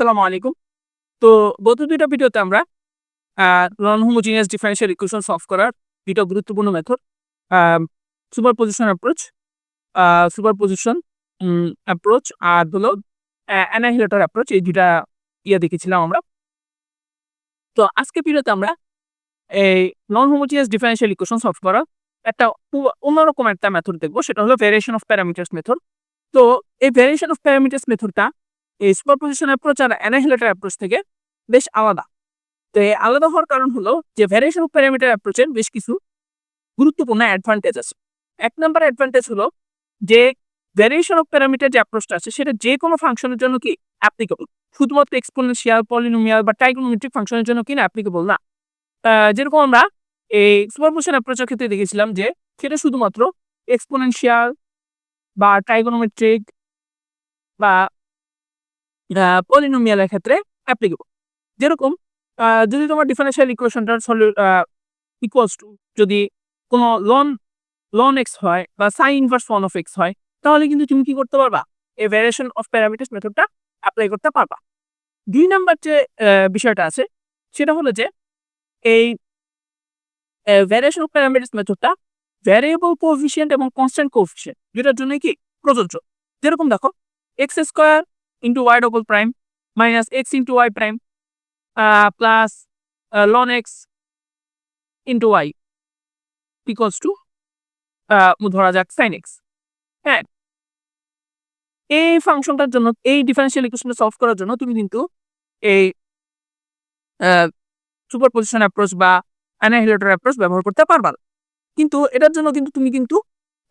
আসসালামু আলাইকুম। তো গত ২ টা ভিডিওতে আমরা non-homogeneous differential equation সলভ করার ২ টা গুরুত্বপূর্ণ মেথড আ সুপারপজিশন অ্যাপ্রোচ আ সুপারপজিশন অ্যাপ্রোচ আর হলো অ্যানিহিলেটর অ্যাপ্রোচ এই ২ টা দেখেছিলাম আমরা। তো আজকের ভিডিওতে আমরা এই non-homogeneous differential equation সলভ করার একটা অন্যরকম একটা মেথড দেখব। সেটা হলো ভেরিয়েশন অফ প্যারামিটারস মেথড। তো এই ভেরিয়েশন অফ প্যারামিটারস মেথডটা এই সুপারপজিশন অ্যাপ্রোচ আর অ্যানিহিলেটর অ্যাপ্রোচ থেকে বেশ আলাদা। তো এই আলাদা হওয়ার কারণ হলো যে ভেরিয়েশন অফ প্যারামিটার অ্যাপ্রোচের বেশ কিছু গুরুত্বপূর্ণ অ্যাডভান্টেজ আছে। ১ নাম্বার অ্যাডভান্টেজ হলো যে ভেরিয়েশন অফ প্যারামিটার যে অ্যাপ্রোচটা আছে সেটা যেকোনো ফাংশনের জন্য কি অ্যাপ্লিকেবল। শুধুমাত্র এক্সপোনেনশিয়াল, পলিনোমিয়াল বা ট্রাইগোনোমেট্রিক ফাংশনের জন্য কিনা অ্যাপ্লিকেবল না। যেরকম আমরা এই সুপারপজিশন অ্যাপ্রোচের ক্ষেত্রে দেখেছিলাম যে সেটা শুধুমাত্র এক্সপোনেনশিয়াল বা ট্রাইগোনোমেট্রিক বা পলিনোমিয়ালের ক্ষেত্রে অ্যাপ্লিকেবল। যেরকম যদি তোমার ডিফারেনশিয়াল ইকুয়েশনটার ইকুয়ালস টু যদি কোনো ln x হয় বা sin ইনভার্স 1 of x হয়, তাহলে কিন্তু তুমি কি করতে পারবা? এই ভেরিয়েশন অফ প্যারামিটারস মেথডটা এপ্লাই করতে পারবা। ২ নাম্বার যে বিষয়টা আছে সেটা হলো যে এই ভেরিয়েশন অফ প্যারামিটারস মেথডটা ভ্যারিয়েবল কোএফিসিয়েন্ট এবং কনস্ট্যান্ট কোএফিসিয়েন্ট ২ টার জন্যই কি প্রযোজ্য। যেরকম দেখো x square into y double prime minus x into y prime plus ln x into y equals to ধরা যাক sin x। হ্যাঁ, এই ফাংশনটার জন্য এই ডিফারেনশিয়াল ইকুয়েশনটা সলভ করার জন্য তুমি কিন্তু এই সুপারপজিশন অ্যাপ্রোচ বা অ্যানিহিলেটর অ্যাপ্রোচ ব্যবহার করতে পারবা না। কিন্তু এটার জন্য কিন্তু তুমি কিন্তু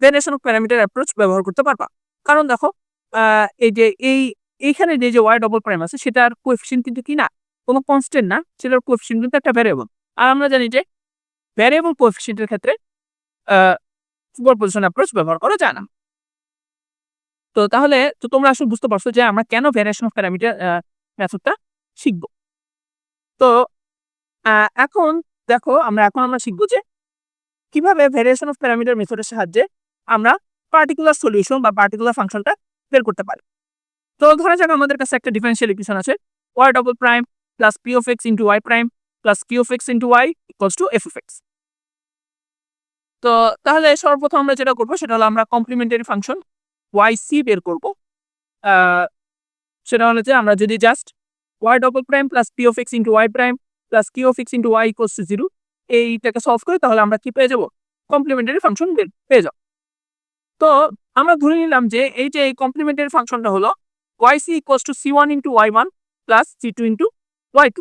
ভেরিয়েশন অফ প্যারামিটার অ্যাপ্রোচ ব্যবহার করতে পারবা। কারণ দেখো এই যে এইখানে যে y ডবল প্রাইম আছে সেটার কোএফিসিয়েন্ট কিন্তু কি না, কোনো কনস্ট্যান্ট না, সেটার কোএফিসিয়েন্ট কিন্তু একটা ভ্যারিয়েবল। আর আমরা জানি যে ভ্যারিয়েবল কোএফিসিয়েন্টের ক্ষেত্রে সুপারপজিশন অ্যাপ্রোচ ব্যবহার করা যায় না। তো তাহলে তোমরা আসলে বুঝতে পারছো যে আমরা কেন ভেরিয়েশন অফ প্যারামিটার মেথডটা শিখব। তো এখন দেখো আমরা শিখব যে কিভাবে ভেরিয়েশন অফ প্যারামিটার মেথডের সাহায্যে আমরা পার্টিকুলার সলিউশন বা পার্টিকুলার ফাংশনটা বের করতে পারি। তো ধরা যাক আমাদের কাছে একটা ডিফারেনশিয়াল ইকুয়েশন আছে y double prime plus p of x into y prime plus q of x into y equals to f of x। তো তাহলে সর্বপ্রথম আমরা যেটা করব সেটা হলো আমরা কমপ্লিমেন্টারি ফাংশন yc বের করব। সেটা হলো যে আমরা যদি just y double prime plus p of x into y prime plus q of x into y equals to 0 এইটাকে সলভ করি, তাহলে আমরা কি পেয়ে যাব? কমপ্লিমেন্টারি ফাংশন পেয়ে যাব। তো আমরা ধরে নিলাম যে এই যে এই কমপ্লিমেন্টারি ফাংশনটা হলো yc equals two c1 into y1 plus c2 into y2।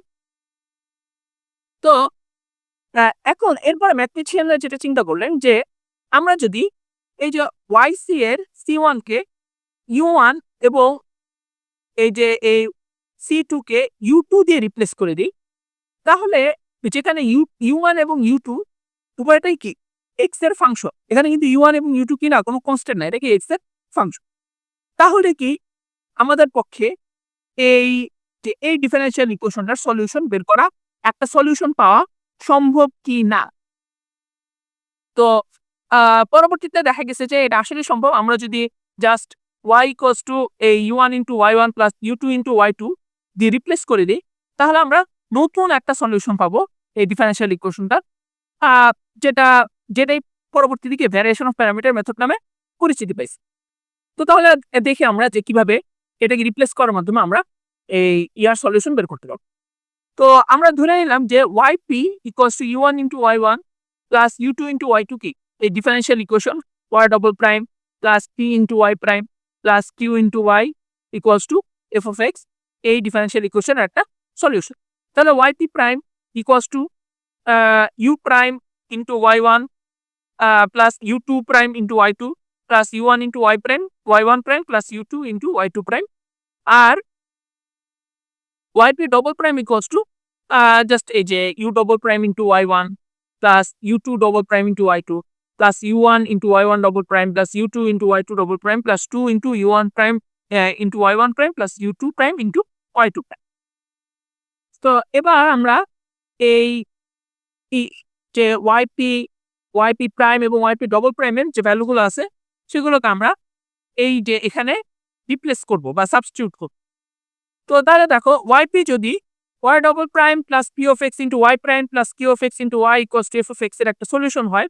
তো এখন এরপরে ম্যাথমেটিশিয়ানরা যেটা চিন্তা করলেন যে আমরা যদি এই যে yc এর c1 কে u1 এবং এই যে এই c2 কে u2 দিয়ে রিপ্লেস করে দিই, তাহলে যেখানে u1 এবং u2 উভয়টাই কি x এর ফাংশন। এখানে কিন্তু u1 এবং u2 কি না, কোনো কনস্ট্যান্ট না, এটা কি x এর ফাংশন। তাহলে কি আমাদের পক্ষে এই যে এই ডিফারেনশিয়াল ইকুয়েশনটার সলিউশন বের করা, একটা সলিউশন পাওয়া সম্ভব কি না? তো পরবর্তীতে দেখা গেছে যে এটা আসলে সম্ভব। আমরা যদি জাস্ট y ইকুয়ালস টু এই u1 into y1 plus u2 into y2 দিয়ে রিপ্লেস করে দিই, তাহলে আমরা নতুন একটা সলিউশন পাবো এই ডিফারেনশিয়াল ইকুয়েশনটার, যেটাই পরবর্তী দিকে ভেরিয়েশন অফ প্যারামিটার মেথড নামে পরিচিতি পাইছে। তো তাহলে দেখি আমরা যে কিভাবে এটাকে রিপ্লেস করার মাধ্যমে আমরা এই সলিউশন বের করতে পারবো। তো আমরা ধরে নিলাম যে yp equals to u1 into y1 plus u2 into y2 কি এই differential equation y double prime plus p into y prime plus q into y equals to f of x এই ডিফারেনশিয়াল ইকুয়েশনের একটা সলিউশন। তাহলে yp prime equals to u prime into y1 plus u2 prime into y2 plus u1 into y1 prime plus u2 into y2 prime, আর yp double prime equals to just এই যে u double prime into y1 plus u2 double prime into y2 plus u1 into y1 double prime plus u2 into y2 double prime plus 2 into u1 prime into y1 prime plus u2 prime into y2 prime. তো এবার আমরা এই যে yp prime এবং yp double প্রাইমের যে ভ্যালুগুলো আছে সেগুলোকে আমরা এই যে এখানে রিপ্লেস করব বা সাবস্টিটিউট করব। তো তাহলে দেখো yp যদি y double prime plus p of x into y prime plus q of x into y equals to f of x এর একটা সলিউশন হয়,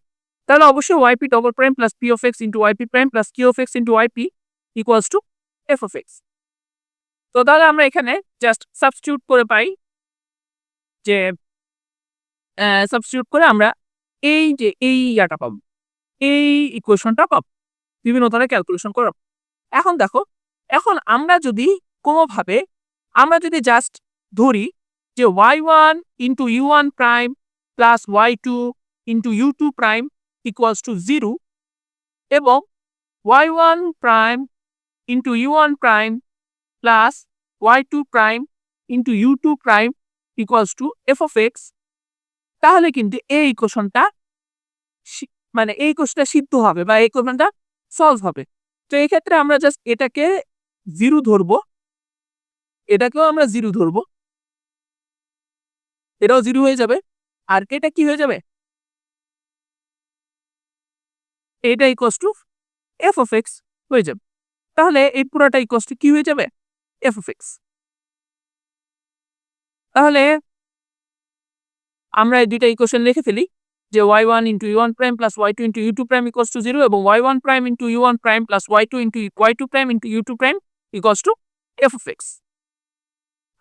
তাহলে অবশ্যই yp double prime plus p of x into yp prime plus q of x into yp equals to f of x। তো তাহলে আমরা এখানে just substitute করে পাই যে সাবস্টিটিউট করে আমরা এই যে এই ইয়াটা পাবো, এই ইকুয়েশনটা পাবো বিভিন্ন ধরনের ক্যালকুলেশন করে। এখন দেখো, এখন আমরা যদি কোনোভাবে আমরা যদি জাস্ট ধরি যে y1 into u1 prime plus y2 into u2 prime equals to 0 এবং y1 prime into u1 prime plus y2 prime into u2 prime equals to f of x, তাহলে কিন্তু এই ইকুয়েশনটা মানে এই ইকুয়েশনটা সিদ্ধ হবে বা এই ইকুয়েশনটা সলভ হবে। তো এই ক্ষেত্রে আমরা জাস্ট এটাকে 0 ধরবো, এটাকেও আমরা 0 ধরবো, এটাও 0 হয়ে যাবে, আর এটা কি হয়ে যাবে, এটা equals to f of x হয়ে যাবে। তাহলে এই পুরোটা ইকুয়ালস টু কি হয়ে যাবে, f অফ x। তাহলে আমরা এই দুইটা ইকুয়েশন লিখে ফেলি যে y1 into u1 prime plus y2 into u2 prime equals to 0 এবং y1 prime into u1 prime plus y2 into y2 prime into u2 prime equals to f of x।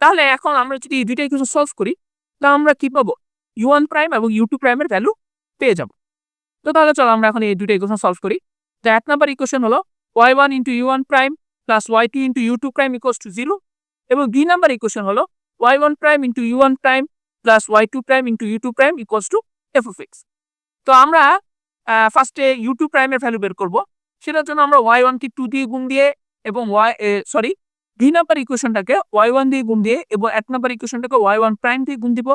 তাহলে এখন আমরা যদি এই দুইটা ইকুয়েশন সলভ করি, তাহলে আমরা কি পাবো, u1 প্রাইম এবং u2 প্রাইমের ভ্যালু পেয়ে যাব। তো তাহলে চলো আমরা এখন এই দুইটা ইকুয়েশন সলভ করি। তো 1 নাম্বার ইকুয়েশন হলো y1 into u1 prime plus y2 into u2 prime equals to 0 এবং 2 নাম্বার ইকুয়েশন হলো y1 prime into u1 prime plus y2 prime into u2 prime equals to f of x। তো আমরা ফার্স্টে u2 প্রাইমের value বের করব, সেটার জন্য আমরা y1 কে 2 দিয়ে গুণ দিয়ে এবং দুই নাম্বার ইকুয়েশনটাকে y1 দিয়ে গুণ দিয়ে এবং 1 নাম্বার ইকুয়েশনটাকে y1 প্রাইম দিয়ে গুণ দিব।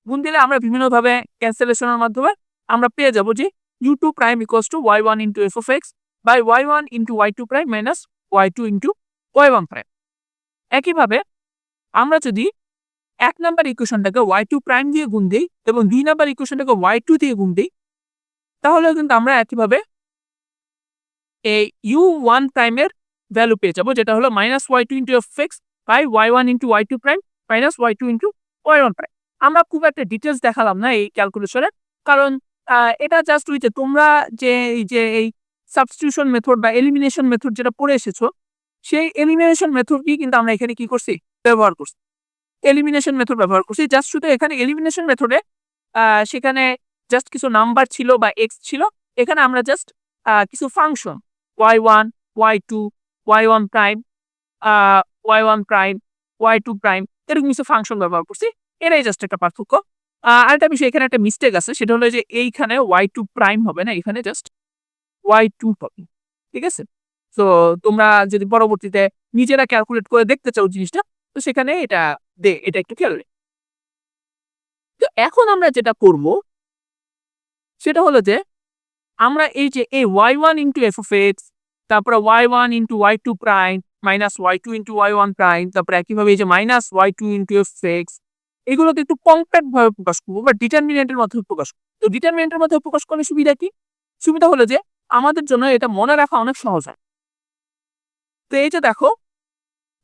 গুণ দিলে আমরা বিভিন্নভাবে ক্যান্সেলেশনের মাধ্যমে আমরা পেয়ে যাব যে u2 prime equals to y1 into f of x by y1 into y2 prime minus y2 into y1 prime. একইভাবে আমরা যদি 1 নাম্বার ইকুয়েশনটাকে y2 প্রাইম দিয়ে গুণ দিই এবং 2 নাম্বার ইকুয়েশনটাকে y2 দিয়ে গুণ দিই, তাহলে কিন্তু আমরা একইভাবে এই u1 প্রাইমের ভ্যালু পেয়ে যাবো, যেটা হলো minus y2 into f of x by y1 into y2 prime minus y2 into y1 prime. আমরা খুব একটা ডিটেলস দেখালাম না এই ক্যালকুলেশনে, কারণ এটা জাস্ট ওই যে তোমরা যে এই সাবস্টিটিউশন মেথড বা এলিমিনেশন মেথড যেটা পড়ে এসেছো, সেই এলিমিনেশন মেথডই কিন্তু আমরা এখানে কি করছি, ব্যবহার করছি, এলিমিনেশন মেথড ব্যবহার করছি। জাস্ট শুধু এখানে এলিমিনেশন মেথডে সেখানে জাস্ট কিছু নাম্বার ছিল বা x ছিল, এখানে আমরা জাস্ট কিছু function y1 y2 y1 prime y1 prime y2 prime এরকম কিছু ফাংশন ব্যবহার করছি, এটাই জাস্ট একটা পার্থক্য। আরেকটা বিষয়, এখানে একটা মিস্টেক আছে, সেটা হলো যে এইখানে y2 প্রাইম হবে না, এখানে জাস্ট y2 হবে, ঠিক আছে। তো তোমরা যদি পরবর্তীতে নিজেরা ক্যালকুলেট করে দেখতে চাও জিনিসটা, তো সেখানে এটা একটু খেয়াল রেখো। তো এখন আমরা যেটা করব সেটা হলো যে আমরা এই যে এই y1 into f of x, তারপরে y1 into y2 prime minus y2 into y1 prime, তারপরে একইভাবে এই যে minus y2 into f of x, এগুলোকে একটু কম্প্যাক্ট ভাবে প্রকাশ করবো বা ডিটারমিনেন্টের মাধ্যমে প্রকাশ করবো। তো ডিটারমিনেন্টের মাধ্যমে প্রকাশ করলে সুবিধা কি, সুবিধা হলো যে আমাদের জন্য এটা মনে রাখা অনেক সহজ হয়। তো এই যে দেখো,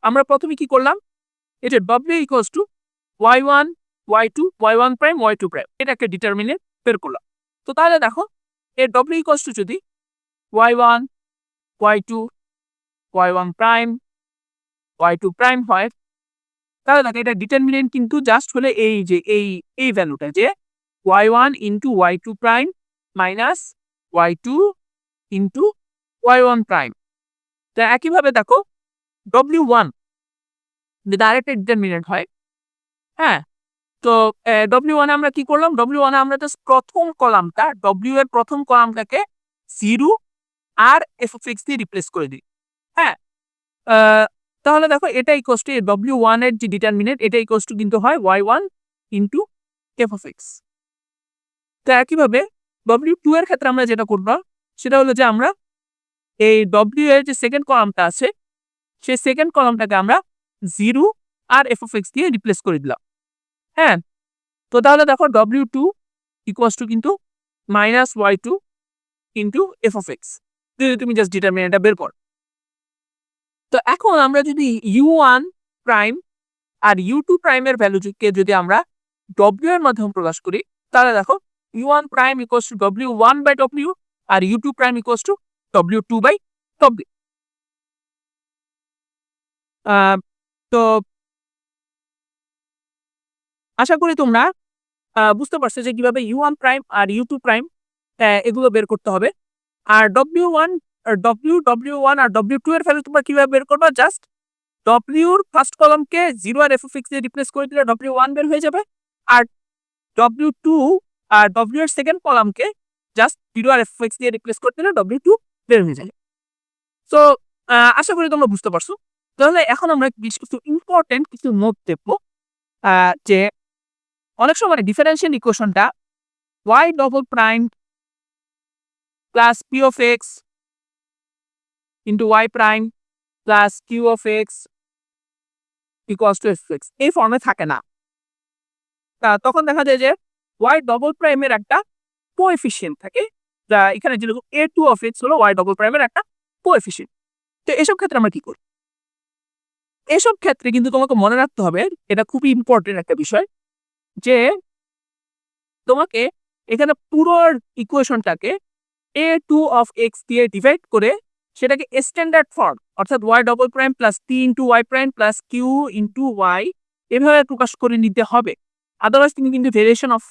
আমরা প্রথমে কি করলাম, এই যে w equals to y1 y2 y1 prime y2 prime, এটা একটা ডিটারমিনেন্ট বের করলাম। তো তাহলে দেখো এর w ইকুয়ালস টু যদি y1 y2 y1 prime y2 prime হয়, তাহলে দেখো এটা ডিটারমিনেন্ট কিন্তু জাস্ট হলে এই যে এই ভ্যালুটা যে y1 into y2 prime minus y2 into y1 prime. তো একইভাবে দেখো w1 যদি আরেকটা ডিটারমিনেন্ট হয়, হ্যাঁ, তো w1 আমরা কি করলাম, w1 আমরা জাস্ট প্রথম কলামটা w এর প্রথম কলামটাকে 0 আর f অফ x দিয়ে রিপ্লেস করে দিই, হ্যাঁ। তাহলে দেখো এটা ইকুয়ালস টু w1 এর যে ডিটারমিনেন্ট, এটা ইকুয়ালস টু কিন্তু হয় y1 into f of x। তো একইভাবে w2 এর ক্ষেত্রে আমরা যেটা করব সেটা হলো যে আমরা এই w এর যে সেকেন্ড কলামটা আছে, সেই সেকেন্ড কলামটাকে আমরা 0 আর f অফ x দিয়ে রিপ্লেস করে দিলাম, হ্যাঁ। তো তাহলে দেখো w2 ইকুয়ালস টু কিন্তু minus y2 into f of x, যদি তুমি জাস্ট ডিটারমিনেন্টটা বের করো। তো এখন আমরা যদি u1 প্রাইম আর u2 প্রাইমের ভ্যালুকে যদি আমরা w এর মাধ্যমে প্রকাশ করি তাহলে দেখো u1 prime equals to w1 by w আর u2 prime equals to w2 by w। তো আশা করি তোমরা বুঝতে পারছো যে কিভাবে u1 প্রাইম আর u2 প্রাইম এগুলো বের করতে হবে। আর w1 আর w1 আর w2 এর ভ্যালু তোমরা কিভাবে বের করবা, জাস্ট w এর ফার্স্ট কলামকে 0 আর f(x) দিয়ে রিপ্লেস করে দিলে w1 বের হয়ে যাবে, আর w2 আর w এর সেকেন্ড কলামকে জাস্ট 0 আর f(x) দিয়ে রিপ্লেস করে দিলে w2 বের হয়ে যাবে। সো আশা করি তোমরা বুঝতে পারছো। তাহলে এখন আমরা বেশ কিছু ইম্পর্টেন্ট কিছু নোট দেখব, যে অনেক সময় ডিফারেনশিয়াল ইকুয়েশনটা y double prime plus p of x into y prime plus q of x equals to f(x) এই ফর্মে থাকে না। তখন দেখা যায় যে y ডবল প্রাইমের একটা কোএফিসিয়েন্ট থাকে, যা এখানে যেরকম a2 of x হলো y ডবল প্রাইমের একটা কোএফিসিয়েন্ট। তো এসব ক্ষেত্রে আমরা কি করি? এসব ক্ষেত্রে কিন্তু তোমাকে মনে রাখতে হবে, এটা খুবই ইম্পর্টেন্ট একটা বিষয়, যে তোমাকে এখানে পুরো ইকুয়েশনটাকে a2 of x দিয়ে ডিভাইড করে সেটাকে স্ট্যান্ডার্ড ফর্ম অর্থাৎ y double prime plus p into y prime plus q into y এভাবে প্রকাশ করে নিতে হবে। আদারওয়াইজ তুমি কিন্তু ভেরিয়েশন অফ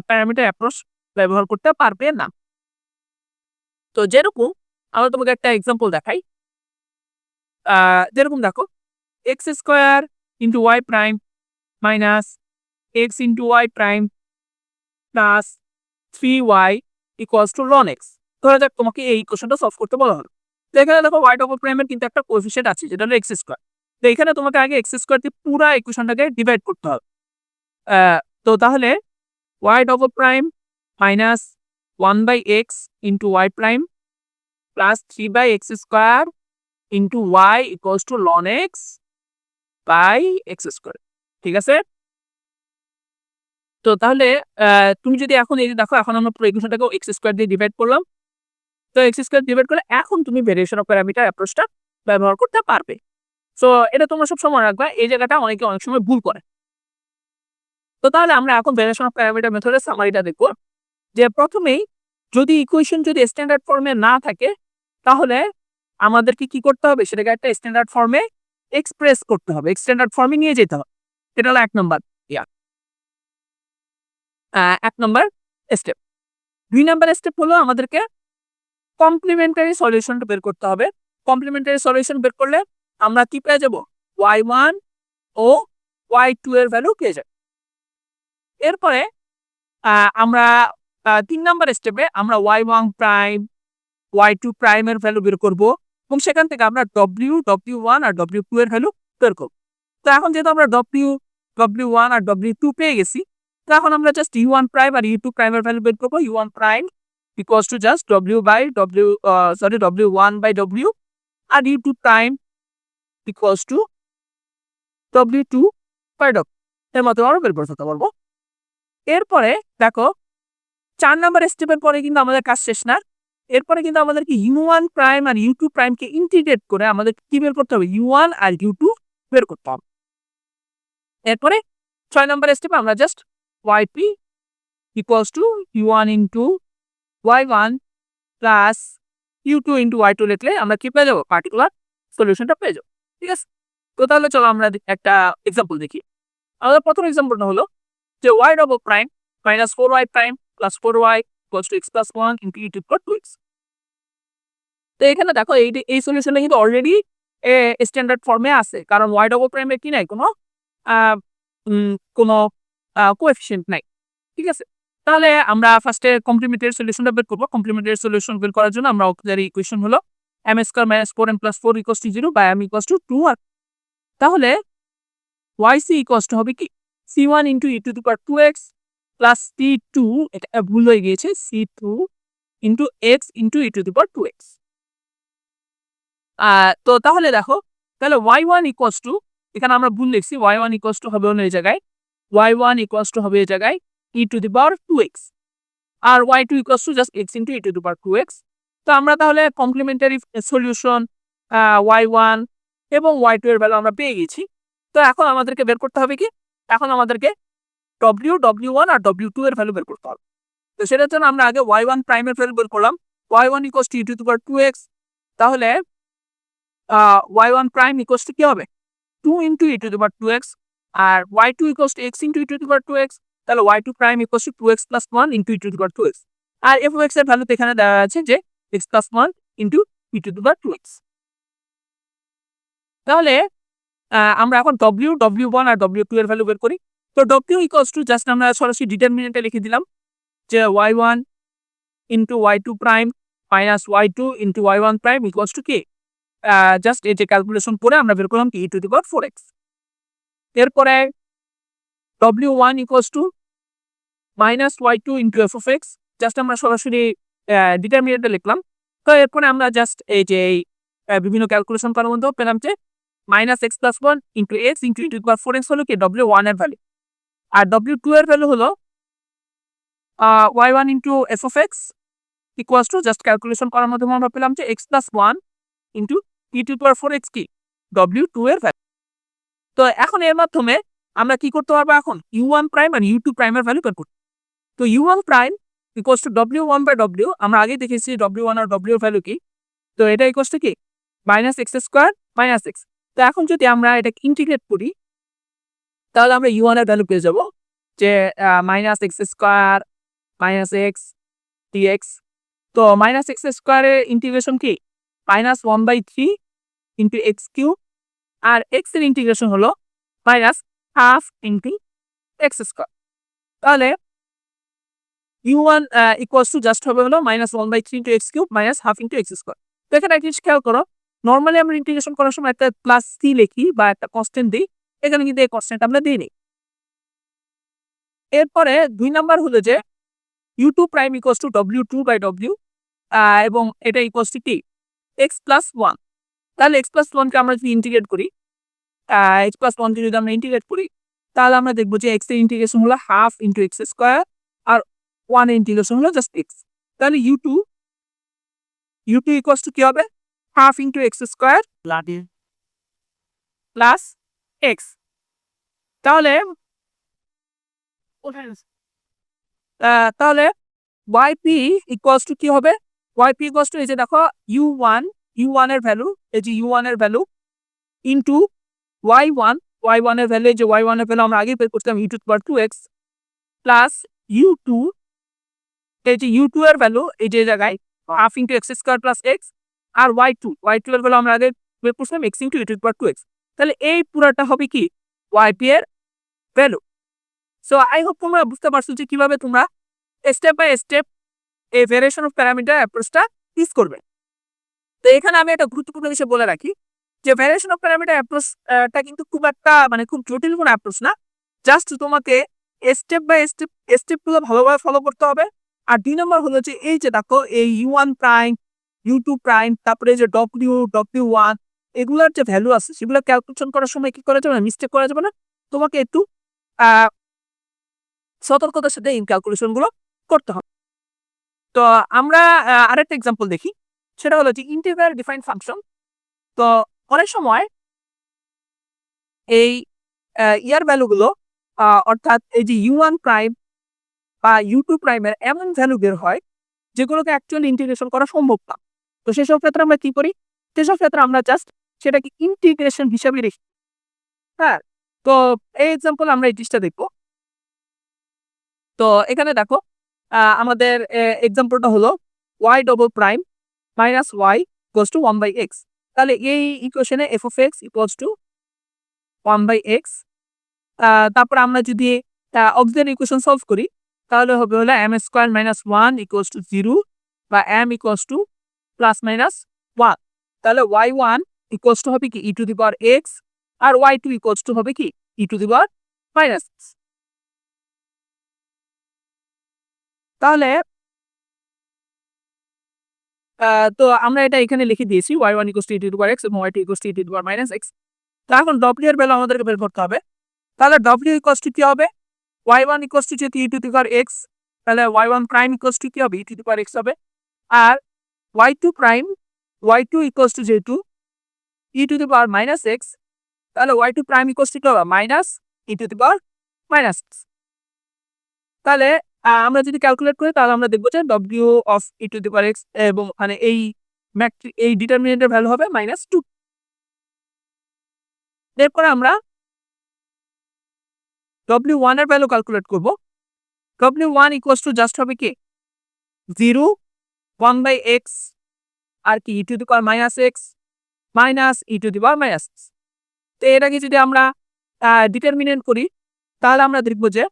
প্যারামিটার অ্যাপ্রোচ ব্যবহার করতে পারবে না। তো যেরকম আমরা তোমাকে একটা এক্সাম্পল দেখাই, যেরকম দেখো X square into Y prime minus X into Y prime plus 3y equals to ln x। ধরা যাক তোমাকে এই ইকুয়েশনটা সলভ করতে বলা হলো। তো এখানে দেখো y ডবল প্রাইমের কিন্তু একটা কোএফিসিয়েন্ট আছে যেটা হলো এক্স স্কোয়ার। তো এখানে তোমাকে আগে এক্স স্কোয়ার দিয়ে পুরো ইকুয়েশনটাকে ডিভাইড করতে হবে। তো তাহলে y double prime minus 1 by X into Y prime plus 3 by X square into Y equals to ln x by X square. ঠিক আছে? তো তাহলে তুমি যদি এখন এই যে দেখো, এখন আমরা পুরো ইকুয়েশনটাকে এক্স স্কোয়ার দিয়ে ডিভাইড করলাম। তো এক্স স্কোয়ার ডিভাইড করলে এখন তুমি ভেরিয়েশন অফ প্যারামিটার অ্যাপ্রোচটা ব্যবহার করতে পারবে। সো এটা তোমরা সব সময় রাখবা, এই জায়গাটা অনেকে অনেক সময় ভুল করে। তো তাহলে আমরা এখন ভেরিয়েশন অফ প্যারামিটার মেথডের সামারিটা দেখব, যে প্রথমেই যদি ইকুয়েশন যদি স্ট্যান্ডার্ড ফর্মে না থাকে তাহলে আমাদেরকে কি করতে হবে, সেটাকে একটা স্ট্যান্ডার্ড ফর্মে এক্সপ্রেস করতে হবে, স্ট্যান্ডার্ড ফর্মে নিয়ে যেতে হবে। এটা হলো 1 নম্বর স্টেপ। 2 নম্বর স্টেপ হলো আমাদেরকে কমপ্লিমেন্টারি সলিউশনটা বের করতে হবে। কমপ্লিমেন্টারি সলিউশন বের করলে আমরা কি পেয়ে যাব, y1 ও y2 এর ভ্যালু পেয়ে যাব। এরপরে আমরা 3 নম্বর স্টেপে আমরা y1 প্রাইম y2 প্রাইমের ভ্যালু বের করব এবং সেখান থেকে আমরা w1 আর w2 এর ভ্যালু বের করব। তো এখন যেহেতু আমরা w1 আর w2 পেয়ে গেছি, তো এখন আমরা জাস্ট u1 প্রাইম আর u2 প্রাইমের ভ্যালু বের করব। u1 prime equals to just w1 by w আর u2 prime equals to w2 by w। এর মতো আমরা বের করতে পারবো। এরপরে দেখো 4 নম্বর স্টেপের পরে কিন্তু আমাদের কাজ শেষ না। এরপরে কিন্তু আমাদেরকে u1 প্রাইম আর u2 প্রাইমকে ইন্টিগ্রেট করে আমাদের কি বের করতে হবে, u1 আর u2 বের করতে হবে। এরপরে 6 নম্বর স্টেপে আমরা just yp equals to u1 into y1 plus u2 into y2 লিখলে আমরা কি পেয়ে যাবো, পার্টিকুলার সলিউশনটা পেয়ে যাবো। ঠিক আছে? তো তাহলে চলো আমরা একটা এক্সাম্পল দেখি। আমাদের প্রথম এক্সাম্পলটা হলো যে y double prime minus 4y prime plus 4y equals to x plus 1 into e to the power 2x। তো এখানে দেখো এই সলিউশনটা কিন্তু অলরেডি স্ট্যান্ডার্ড ফর্মে আছে, কারণ y ডবল প্রাইমে কি নাই, কোনো কোএফিসিয়েন্ট নাই। ঠিক আছে? তাহলে আমরা ফার্স্টে কমপ্লিমেন্টারি সলিউশনটা বের করব। কমপ্লিমেন্টারি সলিউশন বের করার জন্য আমরা অক্সিলারি ইকুয়েশন হলো m square minus 4m plus 4 equals to 0 by m equals to 2r। তাহলে yc ইকুয়ালস টু হবে কি, c1 into e to the power 2x plus c2, এটা ভুল হয়ে গিয়েছে, c2 into x into e to the power 2x। তো তাহলে দেখো, তাহলে y1 ইকুয়ালস টু, এখানে আমরা ভুল লিখছি, y1 ইকুয়ালস টু হবে এই জায়গায়, y1 ইকুয়ালস টু হবে এই জায়গায় e to the power 2x আর y2 equals to just x into e to the power 2x। তো আমরা তাহলে কমপ্লিমেন্টারি সলিউশন y1 এবং y2 এর ভ্যালু আমরা পেয়ে গেছি। তো এখন আমাদেরকে বের করতে হবে কি, এখন আমাদেরকে W1 আর W2 এর ভ্যালু বের করতে হবে। তো সেটার জন্য আমরা আগে y1 প্রাইমের ভ্যালু বের করলাম, y1 ইকুয়ালস টু e⁻²x। তাহলে y1 প্রাইম ইকুয়ালস টু কি হবে 2 ইন্টু e⁻²x, আর y2 equals to x into e⁻²x। তাহলে y2 prime equals to 2x plus 1 into e⁻²x। আর f(x) এর ভ্যালু এখানে দেওয়া আছে যে x প্লাস 1 ইন্টু e⁻²x। তাহলে আমরা এখন W1 আর W2 এর ভ্যালু বের করি। তো W ইকুয়ালস টু জাস্ট আমরা সরাসরি ডিটারমিনেন্টে লিখে দিলাম যে y1 into y2 prime minus y2 into y1 prime equals to কি, জাস্ট এই যে ক্যালকুলেশন করে আমরা বের করলাম কি e⁻4x। এরপরে W1 equals to minus y2 into f(x), just আমরা সরাসরি ডিটারমিনেন্টে লিখলাম। তো এরপরে আমরা জাস্ট এই যে বিভিন্ন ক্যালকুলেশন করার মধ্যে পেলাম যে minus x plus 1 into x into e⁻4x হলো কি W1 এর ভ্যালু, আর W2 এর ভ্যালু হলো y1 into f(x) equals to just calculation করার মাধ্যমে আমরা পেলাম যে x প্লাস 1 ইন্টু e⁻4x কি W2 এর ভ্যালু। তো এখন এর মাধ্যমে আমরা কি করতে পারবো, এখন u1 প্রাইম আর u2 প্রাইমের ভ্যালু বের করতে। তো u1 prime equals to W1 by W, আমরা আগে দেখেছি W1 আর W এর ভ্যালু কি, তো এটা ইকুয়ালস টু কি minus x square minus x। তো এখন যদি আমরা এটাকে ইন্টিগ্রেট করি তাহলে আমরা u1 এর ভ্যালু পেয়ে যাব যে minus x square minus x dx। তো মাইনাস x স্কোয়ারের ইন্টিগ্রেশন কি মাইনাস 1/3 ইন্টু এক্স কিউব, আর x এর ইন্টিগ্রেশন হলো minus half into x square. তাহলে u1 ইকুয়ালস টু জাস্ট হবে হলো minus 1/3 into x cube minus half into x square. তো এখানে একটা জিনিস খেয়াল করো, নর্মালি আমরা ইন্টিগ্রেশন করার সময় একটা প্লাস সি লিখি বা একটা কনস্ট্যান্ট দিই, এখানে কিন্তু এই কনস্ট্যান্ট আমরা দিইনি। এরপরে 2 নাম্বার হলো যে u2 prime equals to W2 by W, এবং এটা ইকুয়ালস টু কি x প্লাস 1। তাহলে x প্লাস 1 কে আমরা যদি ইন্টিগ্রেট করি, x প্লাস 1 কে যদি আমরা ইন্টিগ্রেট করি তাহলে আমরা দেখবো যে x এর ইন্টিগ্রেশন হলো হাফ ইন্টু এক্স স্কোয়ার, আর 1 এর ইন্টিগ্রেশন হলো জাস্ট x। তাহলে u2 ইকুয়ালস টু কি হবে half into x square plus x। তাহলে তাহলে yp ইকুয়ালস টু কি হবে, yp ইকুয়ালস টু এই যে দেখো u1 এর ভ্যালু, এই যে u1 এর ভ্যালু ইন্টু y1 এর ভ্যালু, এই যে y1 এর ভ্যালু আমরা আগে বের করতাম e⁻²x প্লাস u2, এই যে u2 এর ভ্যালু এই যে জায়গায় half into x square plus x, আর y2 এর ভ্যালু আমরা আগে বের করতাম x ইন্টু e⁻²x। তাহলে এই পুরোটা হবে কি yp এর ভ্যালু। সো আই হোপ তোমরা বুঝতে পারছো যে কিভাবে তোমরা স্টেপ বাই স্টেপ এই ভেরিয়েশন অফ প্যারামিটার অ্যাপ্রোচটা ইউজ করবে। তো এখানে আমি একটা গুরুত্বপূর্ণ বিষয় বলে রাখি যে ভেরিয়েশন অফ প্যারামিটার অ্যাপ্রোচটা কিন্তু খুব একটা খুব জটিল কোনো অ্যাপ্রোচ না, জাস্ট তোমাকে স্টেপ বাই স্টেপগুলো ভালোভাবে ফলো করতে হবে। আর 2 নম্বর হলো যে এই যে দেখো এই u1 প্রাইম u2 প্রাইম তারপরে যে W1 এগুলোর যে ভ্যালু আছে সেগুলো ক্যালকুলেশন করার সময় কি করা যাবে না, মিস্টেক করা যাবে না, তোমাকে একটু সতর্কতার সাথে এই ক্যালকুলেশন গুলো করতে হবে। তো আমরা আরেকটা এক্সাম্পল দেখি, সেটা হলো যে ইন্টিগ্রাল ডিফাইন ফাংশন। তো অনেক সময় এই ইয়ার ভ্যালুগুলো অর্থাৎ এই যে u1 প্রাইম বা u2 প্রাইমের এমন ভ্যালু বের হয় যেগুলোকে অ্যাকচুয়ালি ইন্টিগ্রেশন করা সম্ভব না। তো সেসব ক্ষেত্রে আমরা কি করি, সেসব ক্ষেত্রে আমরা জাস্ট সেটাকে ইন্টিগ্রেশন হিসাবে রেখি। হ্যাঁ, তো এই এক্সাম্পল আমরা এই জিনিসটা দেখবো। তো এখানে দেখো আমাদের এক্সাম্পলটা হলো y double prime minus y equals two 1/x। তাহলে এই ইকুয়েশনে f(x) ইকুয়ালস টু 1/x। তারপর আমরা যদি অক্সিলারি ইকুয়েশন সলভ করি তাহলে হবে হলো m square minus 1 equals to 0 বা m equals two plus minus 1। তাহলে y1 ইকুয়ালস টু হবে কি e⁻x, R y2 equals to হবে কি e⁻−x। তাহলে তো আমরা এটা এখানে লিখে দিয়েছি y1 ইকুয়ালস টু e⁻x এবং y2 ইকুয়ালস টু e⁻−x। তো এখন w এর ভ্যালু আমাদেরকে বের করতে হবে। তাহলে w ইকুয়ালস টু কি হবে, y1 ইকুয়ালস টু যেহেতু e⁻x, তাহলে y1 প্রাইম ইকুয়ালস টু কি হবে e⁻x হবে, আর y2 prime y2 equals two যেহেতু e⁻−x, তাহলে y2 প্রাইম ইকুয়ালস টু কি হবে minus e to the power minus. তাহলে আমরা যদি ক্যালকুলেট করি তাহলে আমরা দেখবো যে w of E to the power x এবং মানে এই ডিটারমিনেন্টের ভ্যালু হবে -2। এরপর আমরা w1 এর ভ্যালু ক্যালকুলেট করব। w1 ইকুয়ালস টু জাস্ট হবে কি 0 1/x আর কি e to the power -x minus e to the power minus. তো এটাকে যদি আমরা ডিটারমিনেন্ট করি তাহলে আমরা দেখব যে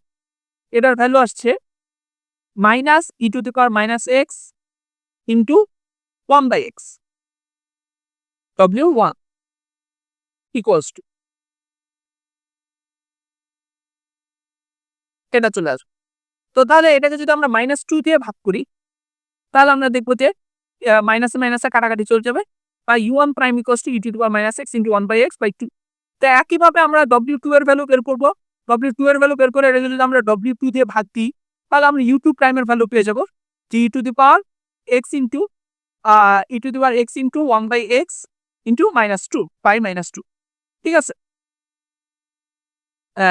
এটার ভ্যালু আসছে minus e to the power -x into 1/x w1 equals to এটা চলে আসবে। তো তাহলে এটাকে যদি আমরা -2 দিয়ে ভাগ করি তাহলে আমরা দেখবো যে মাইনাসে মাইনাসে কাটাকাটি চলে যাবে বা u1 prime equals two E to the power -x into 1/x/2। তো একইভাবে আমরা w2 এর ভ্যালু বের করব। w2 এর ভ্যালু বের করে এটা যদি আমরা w2 দিয়ে ভাগ দিই তাহলে আমরা u2 প্রাইমের ভ্যালু পেয়ে যাব যে e to the power x into e to the power x into 1/x into -2 pi -2। ঠিক আছে,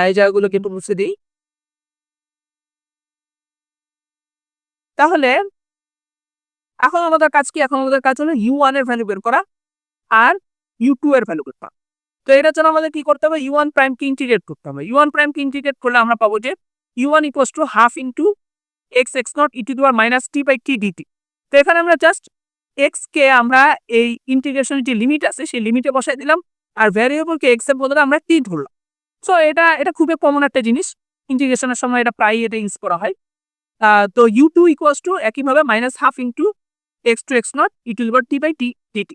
এই জায়গাগুলো কিন্তু মুছে দিই। তাহলে এখন আমাদের কাজ কি? এখন আমাদের কাজ হলো u1 এর ভ্যালু বের করা আর u2 এর ভ্যালু বের করা। তো এটার জন্য আমাদের কি করতে হবে? u1 প্রাইম কে ইন্টিগ্রেট করতে হবে। u1 প্রাইম কে ইন্টিগ্রেট করলে আমরা পাবো যে u1 equals to half into x naught e to the power -t/t dt। তো এখানে আমরা জাস্ট x কে আমরা এই ইন্টিগ্রেশনের যে লিমিট আছে সেই লিমিটে বসাই দিলাম আর ভ্যারিয়েবলকে x এর বদলে আমরা t ধরলাম। সো এটা খুবই কমন একটা জিনিস, ইন্টিগ্রেশনের সময় এটা প্রায়ই এটা ইউজ করা হয়। তো u2 ইকুয়ালস টু একইভাবে -half into x two x naught e to the power t/t dt।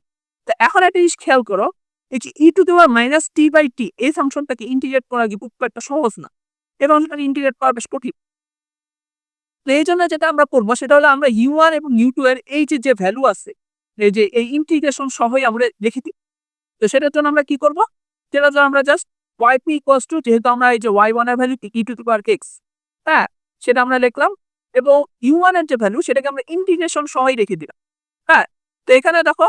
তো এখন একটা জিনিস খেয়াল করো, এই যে e to the power -t/t এই ফাংশনটাকে ইন্টিগ্রেট করা কি খুব একটা সহজ না এবং এটা ইন্টিগ্রেট করা বেশ কঠিন। তো এই জন্য যেটা আমরা করবো সেটা হলো আমরা u1 এবং u2 এর এই যে ভ্যালু আছে এই যে এই ইন্টিগ্রেশন সহই আমরা লিখে দিই। তো সেটার জন্য আমরা কি করবো? সেটার জন্য আমরা জাস্ট yp ইকুয়ালস টু যেহেতু আমরা এই যে y1 এর value E to the power x, হ্যাঁ, সেটা আমরা লিখলাম এবং u1 এর যে ভ্যালু সেটাকে আমরা ইন্টিগ্রেশন সহই রেখে দিলাম। হ্যাঁ, তো এখানে দেখো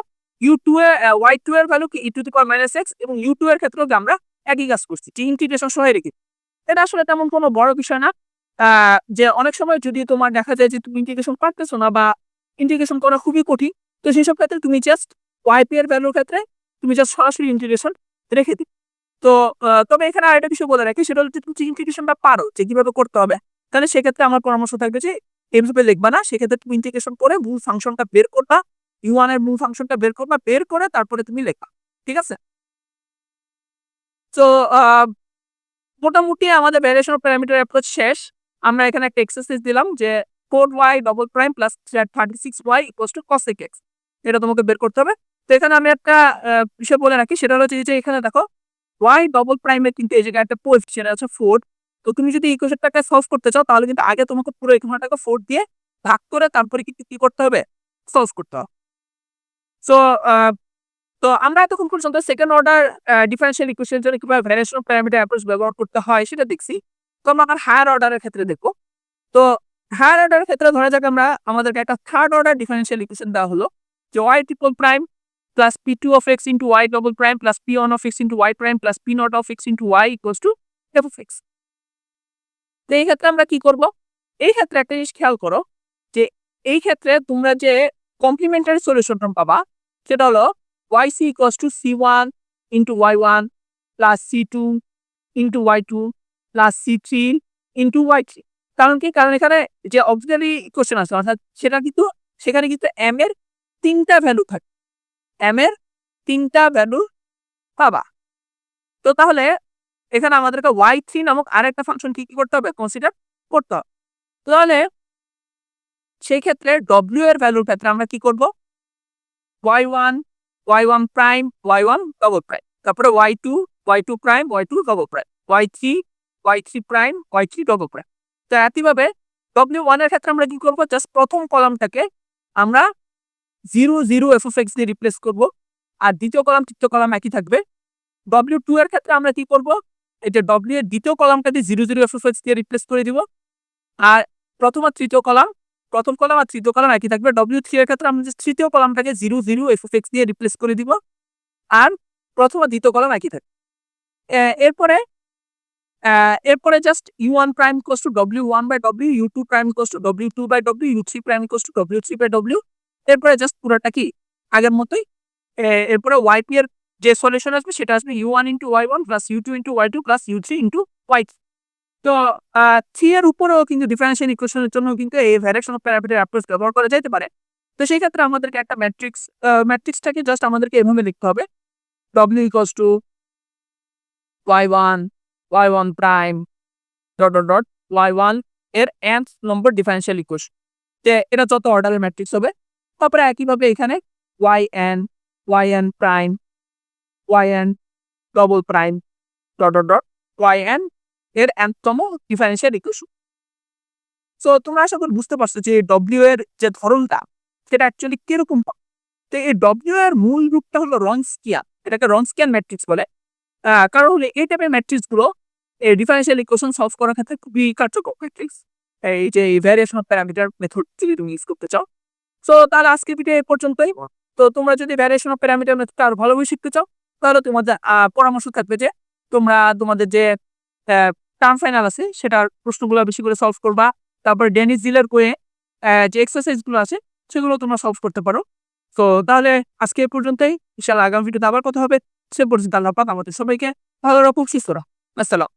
u2 এর y2 এর ভ্যালু কি e to the power -x এবং u2 এর ক্ষেত্রেও আমরা একই কাজ করছি যে ইন্টিগ্রেশন সহই রেখে। এটা আসলে তেমন কোনো বড় বিষয় না। যে অনেক সময় যদি তোমার দেখা যায় যে তুমি ইন্টিগ্রেশন পারতেছো না বা ইন্টিগ্রেশন করা খুবই কঠিন, তো সেসব ক্ষেত্রে তুমি জাস্ট yp এর ভ্যালুর ক্ষেত্রে তুমি জাস্ট সরাসরি ইন্টিগ্রেশন রেখে দিই। তো তবে এখানে আরেকটা বিষয় বলে রাখি, সেটা হচ্ছে তুমি ইন্টিগ্রেশনটা পারো যে কিভাবে করতে হবে, তাহলে সেক্ষেত্রে আমার পরামর্শ থাকবে যে এইভাবে লিখবা না, সেক্ষেত্রে তুমি ইন্টিগ্রেশন করে মূল ফাংশনটা বের করবা, u1 এর মূল ফাংশনটা বের করবা, বের করে তারপরে তুমি লিখবা। ঠিক আছে? তো মোটামুটি আমাদের ভ্যারিয়েশন অফ প্যারামিটার অ্যাপ্রোচ শেষ। আমরা এখানে একটা এক্সারসাইজ দিলাম যে 4y double prime plus 36y equals to cosec x, এটা তোমাকে বের করতে হবে। তো এখানে আমি একটা বিষয় বলে রাখি, সেটা হচ্ছে যে এখানে দেখো y ডবল প্রাইমের কিন্তু এই জায়গায় একটা কোএফিসিয়েন্ট আছে 4। তো তুমি যদি ইকুয়েশনটাকে সলভ করতে চাও তাহলে কিন্তু আগে তোমাকে পুরো ইকুয়েশনটাকে 4 দিয়ে ভাগ করে তারপরে কিন্তু কি করতে হবে? সলভ করতে হবে। সো তো আমরা এতক্ষণ পর্যন্ত সেকেন্ড অর্ডার ডিফারেনশিয়াল ইকুয়েশনের জন্য কিভাবে ভ্যারিয়েশন অফ প্যারামিটার অ্যাপ্রোচ ব্যবহার করতে হয় সেটা দেখছি। তো আমরা হায়ার অর্ডারের ক্ষেত্রে দেখব। তো হায়ার অর্ডারের ক্ষেত্রে ধরা যাক আমাদেরকে একটা থার্ড অর্ডার ডিফারেনশিয়াল ইকুয়েশন দেওয়া হলো যে y triple prime plus p2 of x into y double prime plus p1 of x into y prime plus p naught of x into y equals to f of x। তো এই ক্ষেত্রে আমরা কি করব? এই ক্ষেত্রে একটা জিনিস খেয়াল করো যে এই ক্ষেত্রে তোমরা যে কমপ্লিমেন্টারি সলিউশনটা পাবা সেটা হলো yc equals to c1 into y1 plus c2 into y2 plus c3 into y3। কারণ কি? কারণ এখানে যে অক্সিলারি ইকুয়েশন আছে অর্থাৎ সেখানে কিন্তু m এর 3টা ভ্যালু থাকে, m এর 3টা ভ্যালু পাবা। তো তাহলে এখানে আমাদেরকে y3 নামক আরেকটা ফাংশন কি করতে হবে? কনসিডার করতে হবে। তাহলে সেই ক্ষেত্রে w এর ভ্যালুর ক্ষেত্রে আমরা কি করব? y1 prime y1 double prime, তারপরে y2 prime y2 double prime, y3 prime y3 double prime. তো একইভাবে w1 এর ক্ষেত্রে আমরা কি করব? জাস্ট প্রথম কলামটাকে আমরা 0 0 f of x দিয়ে রিপ্লেস করব আর দ্বিতীয় কলাম তৃতীয় কলাম একই থাকবে। w2 এর ক্ষেত্রে আমরা কি করব? এই যে w এর দ্বিতীয় কলামটাকে 0 0 f of x দিয়ে রিপ্লেস করে দিব আর প্রথম কলাম আর তৃতীয় কলাম একই থাকবে। w3 এর ক্ষেত্রে আমরা তৃতীয় কলামটাকে 0 0 f of x দিয়ে রিপ্লেস করে দিব আর প্রথম আর দ্বিতীয় কলাম একই থাকবে। এরপরে এরপরে just u1 prime equals two w1/w, u2 prime equals two w2/w, u3 prime equals two w3/w। এরপরে জাস্ট পুরোটা কি আগের মতোই। এরপরে yp এর যে সলিউশন আসবে সেটা আসবে u1 into y1 plus u2 into y2 plus u3 into y3। তো 3 এর উপরেও কিন্তু ডিফারেনশিয়াল ইকুয়েশনের জন্য কিন্তু এই ভ্যারিয়েশন অফ প্যারামিটার অ্যাপ্রোচ ব্যবহার করা যেতে পারে। তো সেই ক্ষেত্রে আমাদেরকে একটা ম্যাট্রিক্সটাকে জাস্ট আমাদেরকে এভাবে লিখতে হবে, w equals to y1 y1 prime dot dot dot y1 এর nth নম্বর ডিফারেনশিয়াল ইকুয়েশন। যে এটা যত অর্ডারের ম্যাট্রিক্স হবে। তারপরে একইভাবে এখানে yn prime yn double prime dot dot dot yn এর nth তম ডিফারেনশিয়াল ইকুয়েশন। সো তোমরা আশা করি বুঝতে পারছো যে w এর যে ধরনটা সেটা অ্যাকচুয়ালি কিরকম। তো এই w এর মূল রূপটা হলো রনস্কিয়ান, এটাকে রনস্কিয়ান ম্যাট্রিক্স বলে। কারণ হলো এই টাইপের ম্যাট্রিক্স গুলো এই ডিফারেনশিয়াল ইকুয়েশন সলভ করার ক্ষেত্রে খুবই কার্যকর ম্যাট্রিক্স। এই যে ভ্যারিয়েশন অফ প্যারামিটার মেথড যদি তুমি ইউজ করতে চাও। সো তাহলে আজকের ভিডিও এই পর্যন্তই। তো তোমরা যদি ভ্যারিয়েশন অফ প্যারামিটার মেথডটা আরো ভালোভাবে শিখতে চাও তাহলে তোমাদের পরামর্শ থাকবে যে তোমরা তোমাদের যে টার্ম ফাইনাল আছে সেটার প্রশ্নগুলো বেশি করে সলভ করবা। তারপর ডেনিস জিলের কোয়ে যে এক্সারসাইজগুলো আছে সেগুলো তোমরা সলভ করতে পারো। তো তাহলে আজকে এই পর্যন্তই। ইনশাআল্লাহ আগামী ভিডিওতে আবার কথা হবে। সে পর্যন্ত আল্লাহ পাক আমাদের সবাইকে ভালো রাখুক, সুস্থ রাখুক। আসসালাম।